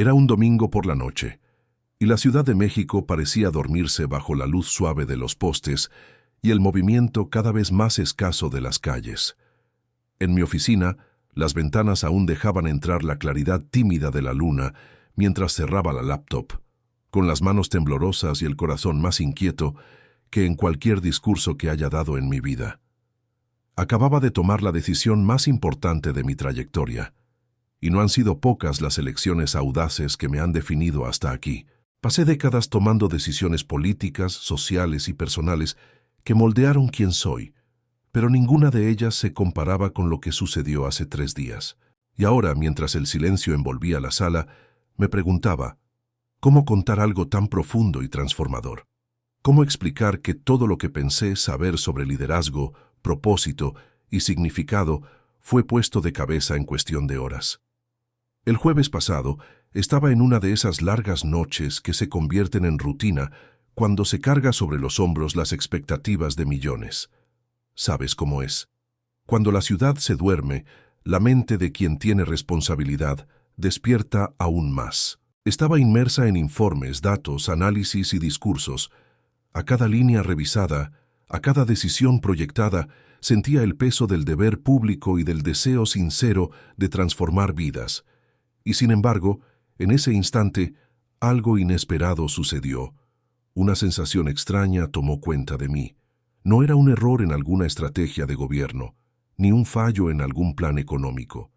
Era un domingo por la noche, y la Ciudad de México parecía dormirse bajo la luz suave de los postes y el movimiento cada vez más escaso de las calles. En mi oficina, las ventanas aún dejaban entrar la claridad tímida de la luna mientras cerraba la laptop, con las manos temblorosas y el corazón más inquieto que en cualquier discurso que haya dado en mi vida. Acababa de tomar la decisión más importante de mi trayectoria, y no han sido pocas las elecciones audaces que me han definido hasta aquí. Pasé décadas tomando decisiones políticas, sociales y personales que moldearon quién soy, pero ninguna de ellas se comparaba con lo que sucedió hace 3 días. Y ahora, mientras el silencio envolvía la sala, me preguntaba, ¿cómo contar algo tan profundo y transformador? ¿Cómo explicar que todo lo que pensé saber sobre liderazgo, propósito y significado fue puesto de cabeza en cuestión de horas? El jueves pasado estaba en una de esas largas noches que se convierten en rutina cuando se carga sobre los hombros las expectativas de millones. ¿Sabes cómo es? Cuando la ciudad se duerme, la mente de quien tiene responsabilidad despierta aún más. Estaba inmersa en informes, datos, análisis y discursos. A cada línea revisada, a cada decisión proyectada, sentía el peso del deber público y del deseo sincero de transformar vidas. Y sin embargo, en ese instante, algo inesperado sucedió. Una sensación extraña tomó cuenta de mí. No era un error en alguna estrategia de gobierno, ni un fallo en algún plan económico.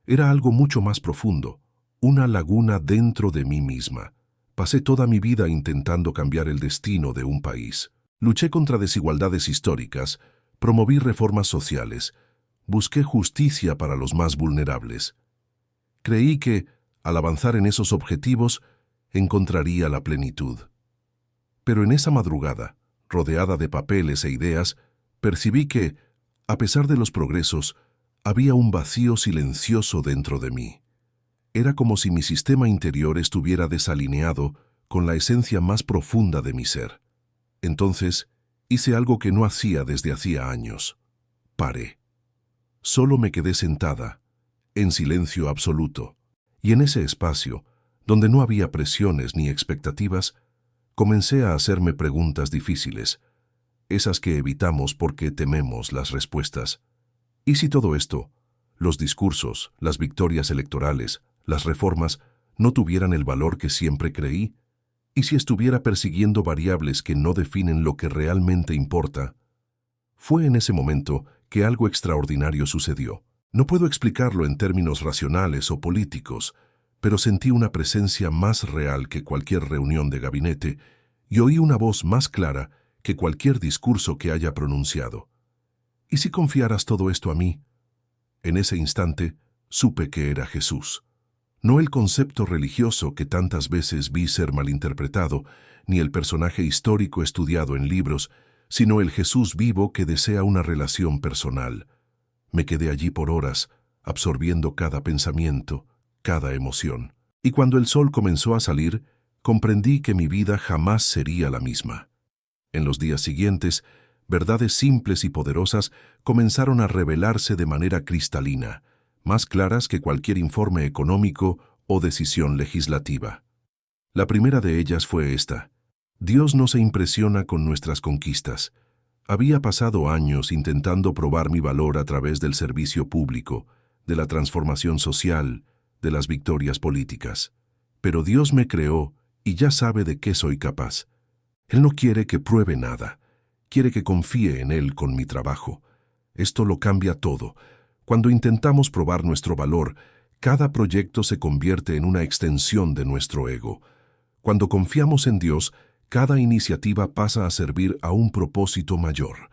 Era algo mucho más profundo, una laguna dentro de mí misma. Pasé toda mi vida intentando cambiar el destino de un país. Luché contra desigualdades históricas, promoví reformas sociales, busqué justicia para los más vulnerables. Creí que, al avanzar en esos objetivos, encontraría la plenitud. Pero en esa madrugada, rodeada de papeles e ideas, percibí que, a pesar de los progresos, había un vacío silencioso dentro de mí. Era como si mi sistema interior estuviera desalineado con la esencia más profunda de mi ser. Entonces, hice algo que no hacía desde hacía años. Paré. Solo me quedé sentada, en silencio absoluto, y en ese espacio, donde no había presiones ni expectativas, comencé a hacerme preguntas difíciles, esas que evitamos porque tememos las respuestas. ¿Y si todo esto, los discursos, las victorias electorales, las reformas, no tuvieran el valor que siempre creí? ¿Y si estuviera persiguiendo variables que no definen lo que realmente importa? Fue en ese momento que algo extraordinario sucedió. No puedo explicarlo en términos racionales o políticos, pero sentí una presencia más real que cualquier reunión de gabinete y oí una voz más clara que cualquier discurso que haya pronunciado. ¿Y si confiaras todo esto a mí? En ese instante, supe que era Jesús. No el concepto religioso que tantas veces vi ser malinterpretado, ni el personaje histórico estudiado en libros, sino el Jesús vivo que desea una relación personal. Me quedé allí por horas, absorbiendo cada pensamiento, cada emoción. Y cuando el sol comenzó a salir, comprendí que mi vida jamás sería la misma. En los días siguientes, verdades simples y poderosas comenzaron a revelarse de manera cristalina, más claras que cualquier informe económico o decisión legislativa. La primera de ellas fue esta: Dios no se impresiona con nuestras conquistas. Había pasado años intentando probar mi valor a través del servicio público, de la transformación social, de las victorias políticas. Pero Dios me creó y ya sabe de qué soy capaz. Él no quiere que pruebe nada, quiere que confíe en Él con mi trabajo. Esto lo cambia todo. Cuando intentamos probar nuestro valor, cada proyecto se convierte en una extensión de nuestro ego. Cuando confiamos en Dios, cada iniciativa pasa a servir a un propósito mayor.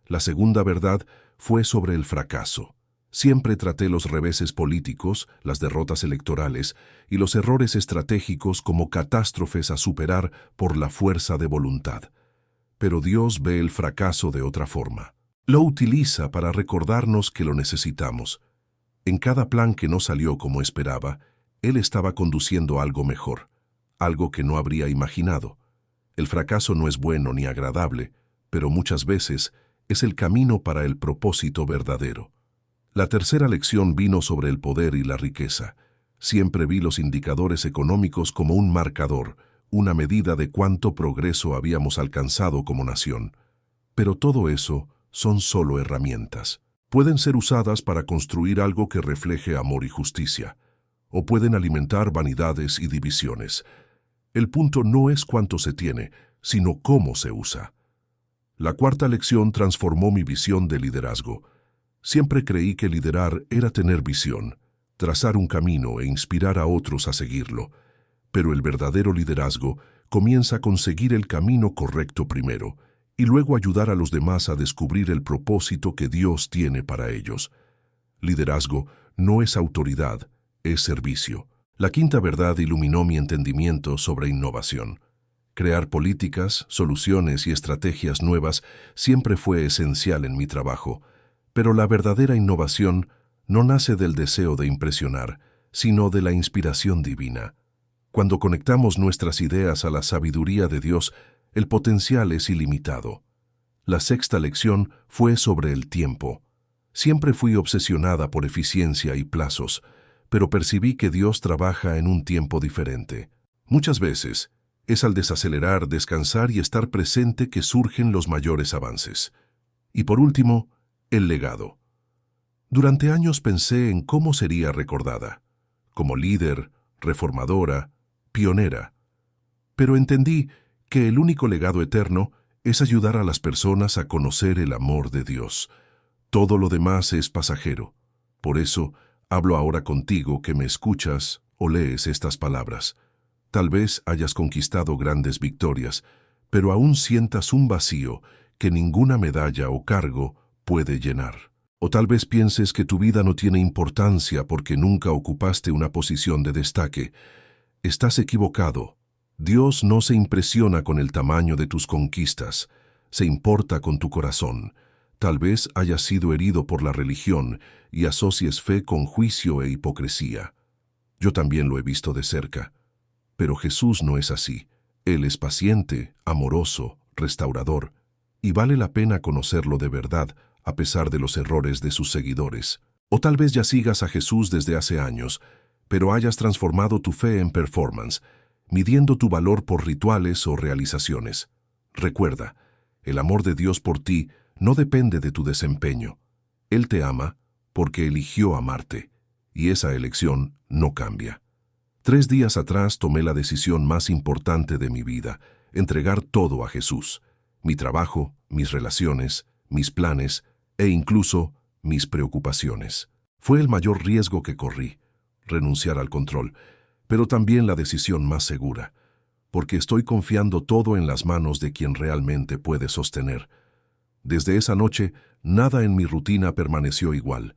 La segunda verdad fue sobre el fracaso. Siempre traté los reveses políticos, las derrotas electorales y los errores estratégicos como catástrofes a superar por la fuerza de voluntad. Pero Dios ve el fracaso de otra forma. Lo utiliza para recordarnos que lo necesitamos. En cada plan que no salió como esperaba, Él estaba conduciendo algo mejor, algo que no habría imaginado. El fracaso no es bueno ni agradable, pero muchas veces es el camino para el propósito verdadero. La tercera lección vino sobre el poder y la riqueza. Siempre vi los indicadores económicos como un marcador, una medida de cuánto progreso habíamos alcanzado como nación. Pero todo eso son solo herramientas. Pueden ser usadas para construir algo que refleje amor y justicia, o pueden alimentar vanidades y divisiones. El punto no es cuánto se tiene, sino cómo se usa. La cuarta lección transformó mi visión de liderazgo. Siempre creí que liderar era tener visión, trazar un camino e inspirar a otros a seguirlo. Pero el verdadero liderazgo comienza con seguir el camino correcto primero, y luego ayudar a los demás a descubrir el propósito que Dios tiene para ellos. Liderazgo no es autoridad, es servicio. La quinta verdad iluminó mi entendimiento sobre innovación. Crear políticas, soluciones y estrategias nuevas siempre fue esencial en mi trabajo, pero la verdadera innovación no nace del deseo de impresionar, sino de la inspiración divina. Cuando conectamos nuestras ideas a la sabiduría de Dios, el potencial es ilimitado. La sexta lección fue sobre el tiempo. Siempre fui obsesionada por eficiencia y plazos, pero percibí que Dios trabaja en un tiempo diferente. Muchas veces, es al desacelerar, descansar y estar presente que surgen los mayores avances. Y por último, el legado. Durante años pensé en cómo sería recordada, como líder, reformadora, pionera. Pero entendí que el único legado eterno es ayudar a las personas a conocer el amor de Dios. Todo lo demás es pasajero. Por eso, hablo ahora contigo que me escuchas o lees estas palabras. Tal vez hayas conquistado grandes victorias, pero aún sientas un vacío que ninguna medalla o cargo puede llenar. O tal vez pienses que tu vida no tiene importancia porque nunca ocupaste una posición de destaque. Estás equivocado. Dios no se impresiona con el tamaño de tus conquistas, se importa con tu corazón. Tal vez hayas sido herido por la religión y asocies fe con juicio e hipocresía. Yo también lo he visto de cerca. Pero Jesús no es así. Él es paciente, amoroso, restaurador, y vale la pena conocerlo de verdad, a pesar de los errores de sus seguidores. O tal vez ya sigas a Jesús desde hace años, pero hayas transformado tu fe en performance, midiendo tu valor por rituales o realizaciones. Recuerda, el amor de Dios por ti no depende de tu desempeño. Él te ama porque eligió amarte, y esa elección no cambia. 3 días atrás tomé la decisión más importante de mi vida, entregar todo a Jesús. Mi trabajo, mis relaciones, mis planes e incluso mis preocupaciones. Fue el mayor riesgo que corrí, renunciar al control, pero también la decisión más segura, porque estoy confiando todo en las manos de quien realmente puede sostener. Desde esa noche, nada en mi rutina permaneció igual.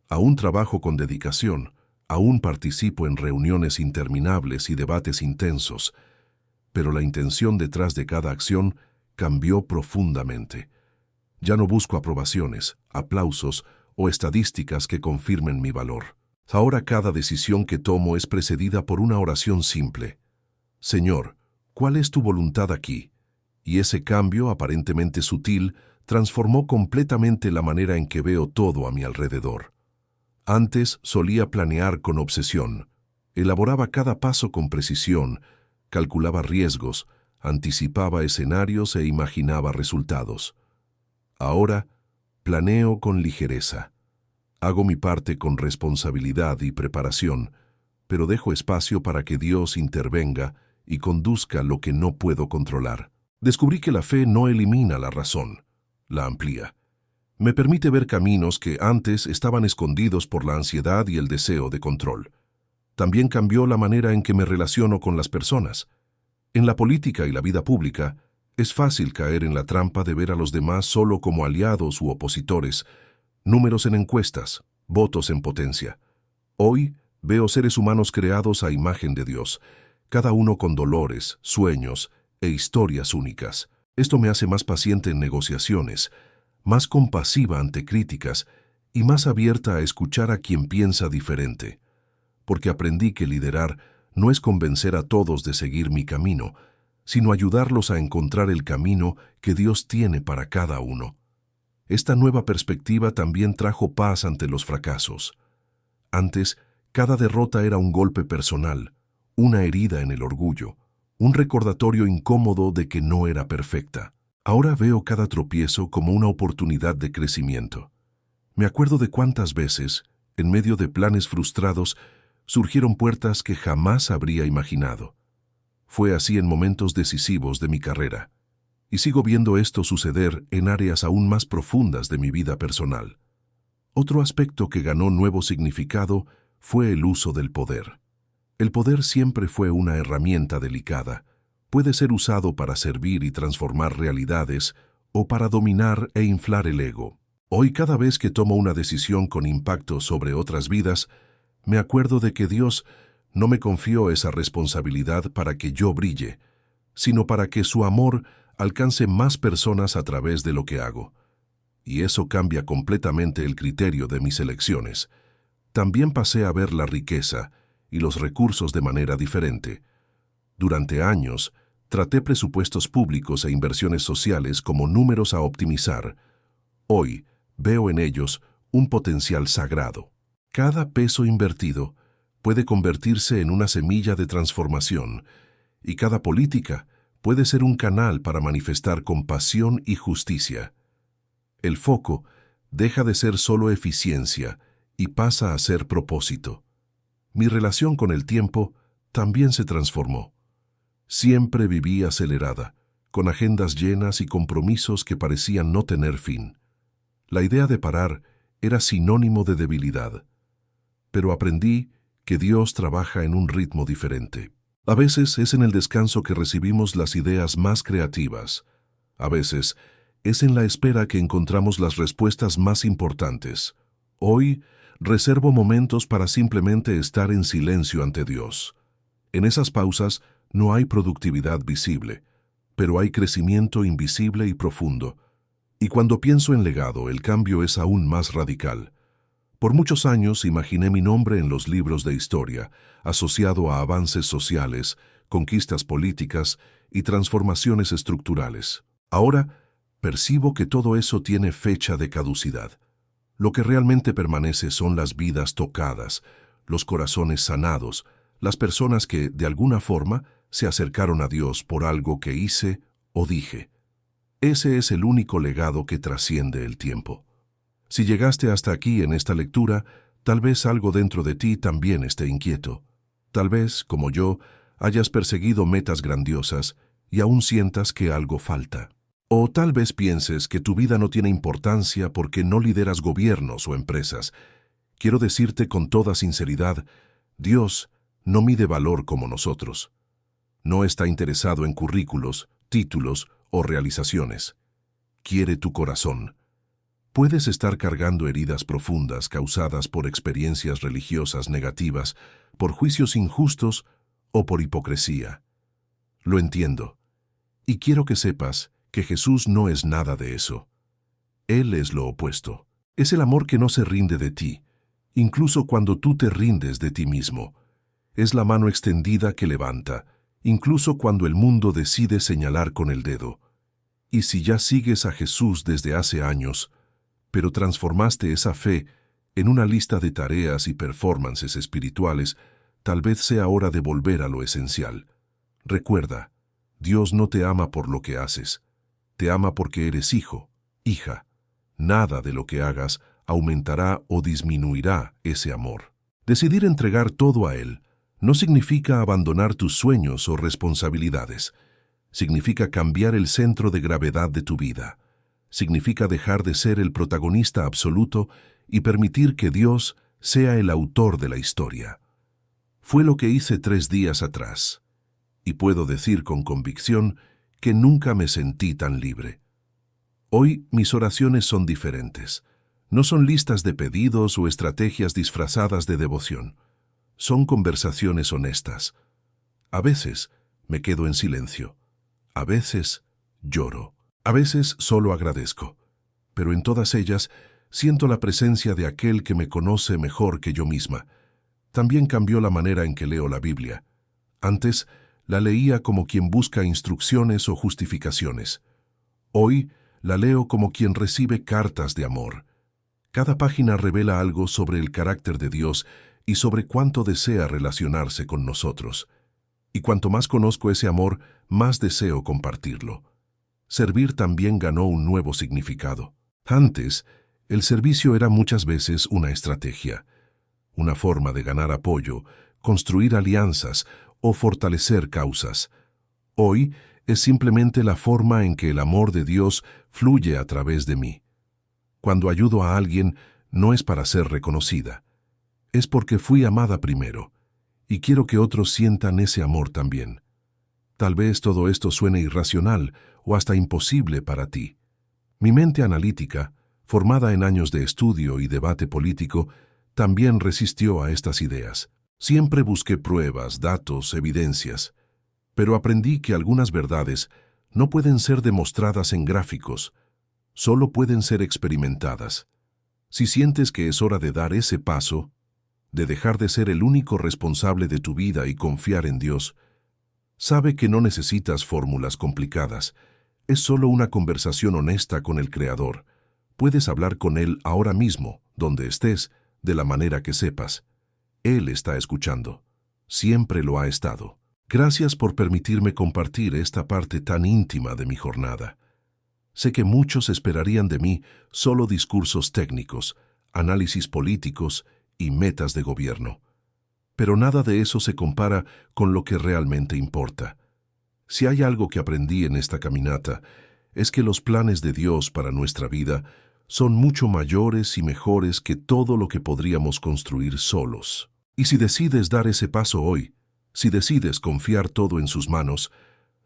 Aún trabajo con dedicación, aún participo en reuniones interminables y debates intensos, pero la intención detrás de cada acción cambió profundamente. Ya no busco aprobaciones, aplausos o estadísticas que confirmen mi valor. Ahora cada decisión que tomo es precedida por una oración simple. Señor, ¿cuál es tu voluntad aquí? Y ese cambio, aparentemente sutil, transformó completamente la manera en que veo todo a mi alrededor. Antes solía planear con obsesión, elaboraba cada paso con precisión, calculaba riesgos, anticipaba escenarios e imaginaba resultados. Ahora, planeo con ligereza. Hago mi parte con responsabilidad y preparación, pero dejo espacio para que Dios intervenga y conduzca lo que no puedo controlar. Descubrí que la fe no elimina la razón, la amplía. Me permite ver caminos que antes estaban escondidos por la ansiedad y el deseo de control. También cambió la manera en que me relaciono con las personas. En la política y la vida pública, es fácil caer en la trampa de ver a los demás solo como aliados u opositores, números en encuestas, votos en potencia. Hoy veo seres humanos creados a imagen de Dios, cada uno con dolores, sueños e historias únicas. Esto me hace más paciente en negociaciones, más compasiva ante críticas y más abierta a escuchar a quien piensa diferente. Porque aprendí que liderar no es convencer a todos de seguir mi camino, sino ayudarlos a encontrar el camino que Dios tiene para cada uno. Esta nueva perspectiva también trajo paz ante los fracasos. Antes, Cada derrota era un golpe personal, una herida en el orgullo, un recordatorio incómodo de que no era perfecta. Ahora veo cada tropiezo como una oportunidad de crecimiento. Me acuerdo de cuántas veces, en medio de planes frustrados, surgieron puertas que jamás habría imaginado. Fue así en momentos decisivos de mi carrera, y sigo viendo esto suceder en áreas aún más profundas de mi vida personal. Otro aspecto que ganó nuevo significado fue el uso del poder. El poder siempre fue una herramienta delicada. Puede ser usado para servir y transformar realidades o para dominar e inflar el ego. Hoy, cada vez que tomo una decisión con impacto sobre otras vidas, me acuerdo de que Dios no me confió esa responsabilidad para que yo brille, sino para que su amor alcance más personas a través de lo que hago. Y eso cambia completamente el criterio de mis elecciones. También pasé a ver la riqueza y los recursos de manera diferente. Durante años, traté presupuestos públicos e inversiones sociales como números a optimizar. Hoy, veo en ellos un potencial sagrado. Cada peso invertido puede convertirse en una semilla de transformación, y cada política puede ser un canal para manifestar compasión y justicia. El foco deja de ser solo eficiencia y pasa a ser propósito. Mi relación con el tiempo también se transformó. Siempre viví acelerada, con agendas llenas y compromisos que parecían no tener fin. La idea de parar era sinónimo de debilidad. Pero aprendí que Dios trabaja en un ritmo diferente. A veces es en el descanso que recibimos las ideas más creativas. A veces es en la espera que encontramos las respuestas más importantes. Hoy reservo momentos para simplemente estar en silencio ante Dios. En esas pausas no hay productividad visible, pero hay crecimiento invisible y profundo. Y cuando pienso en legado, el cambio es aún más radical. Por muchos años imaginé mi nombre en los libros de historia, asociado a avances sociales, conquistas políticas y transformaciones estructurales. Ahora, percibo que todo eso tiene fecha de caducidad. Lo que realmente permanece son las vidas tocadas, los corazones sanados, las personas que, de alguna forma, se acercaron a Dios por algo que hice o dije. Ese es el único legado que trasciende el tiempo. Si llegaste hasta aquí en esta lectura, tal vez algo dentro de ti también esté inquieto. Tal vez, como yo, hayas perseguido metas grandiosas y aún sientas que algo falta. O tal vez pienses que tu vida no tiene importancia porque no lideras gobiernos o empresas. Quiero decirte con toda sinceridad, Dios no mide valor como nosotros. No está interesado en currículos, títulos o realizaciones. Quiere tu corazón. Puedes estar cargando heridas profundas causadas por experiencias religiosas negativas, por juicios injustos o por hipocresía. Lo entiendo. Y quiero que sepas que Jesús no es nada de eso. Él es lo opuesto. Es el amor que no se rinde de ti, incluso cuando tú te rindes de ti mismo. Es la mano extendida que levanta, incluso cuando el mundo decide señalar con el dedo. Y si ya sigues a Jesús desde hace años, pero transformaste esa fe en una lista de tareas y performances espirituales, tal vez sea hora de volver a lo esencial. Recuerda, Dios no te ama por lo que haces, te ama porque eres hijo, hija. Nada de lo que hagas aumentará o disminuirá ese amor. Decidir entregar todo a Él no significa abandonar tus sueños o responsabilidades. Significa cambiar el centro de gravedad de tu vida. Significa dejar de ser el protagonista absoluto y permitir que Dios sea el autor de la historia. Fue lo que hice 3 días atrás, y puedo decir con convicción que nunca me sentí tan libre. Hoy mis oraciones son diferentes. No son listas de pedidos o estrategias disfrazadas de devoción. Son conversaciones honestas. A veces me quedo en silencio. A veces lloro. A veces solo agradezco, pero en todas ellas siento la presencia de aquel que me conoce mejor que yo misma. También cambió la manera en que leo la Biblia. Antes la leía como quien busca instrucciones o justificaciones. Hoy la leo como quien recibe cartas de amor. Cada página revela algo sobre el carácter de Dios y sobre cuánto desea relacionarse con nosotros. Y cuanto más conozco ese amor, más deseo compartirlo. Servir también ganó un nuevo significado. Antes, el servicio era muchas veces una estrategia, una forma de ganar apoyo, construir alianzas o fortalecer causas. Hoy es simplemente la forma en que el amor de Dios fluye a través de mí. Cuando ayudo a alguien, no es para ser reconocida. Es porque fui amada primero, y quiero que otros sientan ese amor también. Tal vez todo esto suene irracional o hasta imposible para ti. Mi mente analítica, formada en años de estudio y debate político, también resistió a estas ideas. Siempre busqué pruebas, datos, evidencias, pero aprendí que algunas verdades no pueden ser demostradas en gráficos, solo pueden ser experimentadas. Si sientes que es hora de dar ese paso, de dejar de ser el único responsable de tu vida y confiar en Dios, sabe que no necesitas fórmulas complicadas. Es solo una conversación honesta con el Creador. Puedes hablar con Él ahora mismo, donde estés, de la manera que sepas. Él está escuchando. Siempre lo ha estado. Gracias por permitirme compartir esta parte tan íntima de mi jornada. Sé que muchos esperarían de mí solo discursos técnicos, análisis políticos y metas de gobierno. Pero nada de eso se compara con lo que realmente importa. Si hay algo que aprendí en esta caminata, es que los planes de Dios para nuestra vida son mucho mayores y mejores que todo lo que podríamos construir solos. Y si decides dar ese paso hoy, si decides confiar todo en sus manos,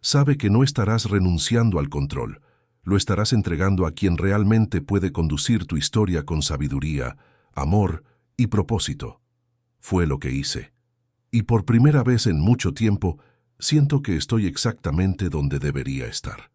sabe que no estarás renunciando al control, lo estarás entregando a quien realmente puede conducir tu historia con sabiduría, amor y propósito. Fue lo que hice. Y por primera vez en mucho tiempo, siento que estoy exactamente donde debería estar.